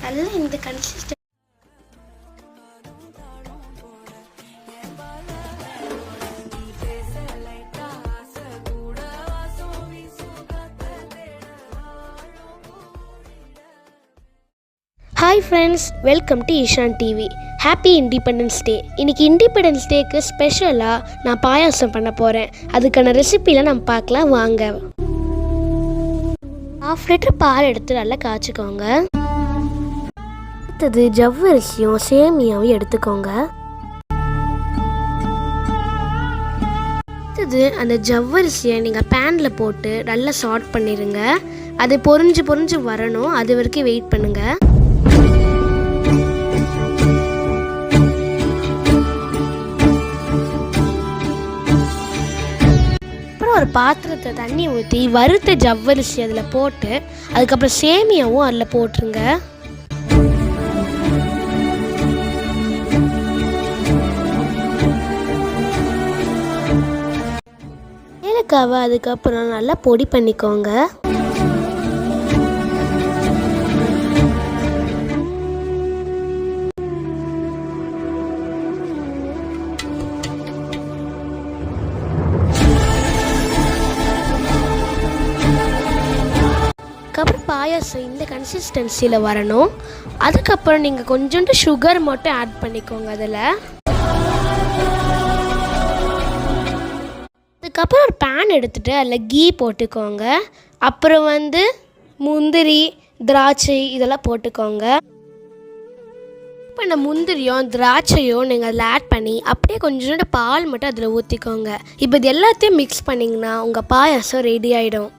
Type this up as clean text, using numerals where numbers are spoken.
நல்லா இந்த consistency hi friends, welcome to Ishaan TV. Happy independence day. இன்றைக்கி இண்டிபெண்டன்ஸ் டேக்கு ஸ்பெஷலாக நான் பாயாசம் பண்ண போகிறேன். அதுக்கான ரெசிப்பியில் நம்ம பார்க்கலாம் வாங்க. 1/2 லிட்டர் பால் எடுத்து நல்லா காய்ச்சிக்கோங்க. அடுத்தது ஜவ்வரிசியும் சேமியாவும் எடுத்துக்கோங்க. அடுத்தது அந்த ஜவ்வரிசியை நீங்கள் பேனில் போட்டு நல்லா சாட் பண்ணிடுங்க. அது பொரிஞ்சு வரணும், அது வரைக்கும் வெயிட் பண்ணுங்கள். ஒரு பாத்திரத்தை தண்ணி ஊற்றி வறுத்த ஜவ்வரிசி அதில் போட்டு அதுக்கப்புறம் சேமியாவும் அதில் போட்டுருங்க. ஏலக்காவை அதுக்கப்புறம் நல்லா பொடி பண்ணிக்கோங்க. அதுக்கப்புறம் பாயாசம் இந்த கன்சிஸ்டன்சியில் வரணும். அதுக்கப்புறம் நீங்கள் கொஞ்சோண்டு சுகர் மட்டும் ஆட் பண்ணிக்கோங்க அதில். அதுக்கப்புறம் ஒரு பேன் எடுத்துகிட்டு அதில் கீ போட்டுக்கோங்க. அப்புறம் முந்திரி, திராட்சை இதெல்லாம் போட்டுக்கோங்க. இப்போ இந்த முந்திரியும் திராட்சையும் நீங்கள் அதில் ஆட் பண்ணி அப்படியே கொஞ்சோண்டு பால் மட்டும் அதில் ஊற்றிக்கோங்க. இப்போ இது எல்லாத்தையும் மிக்ஸ் பண்ணிங்கன்னா உங்கள் பாயாசம் ரெடி ஆகிடும்.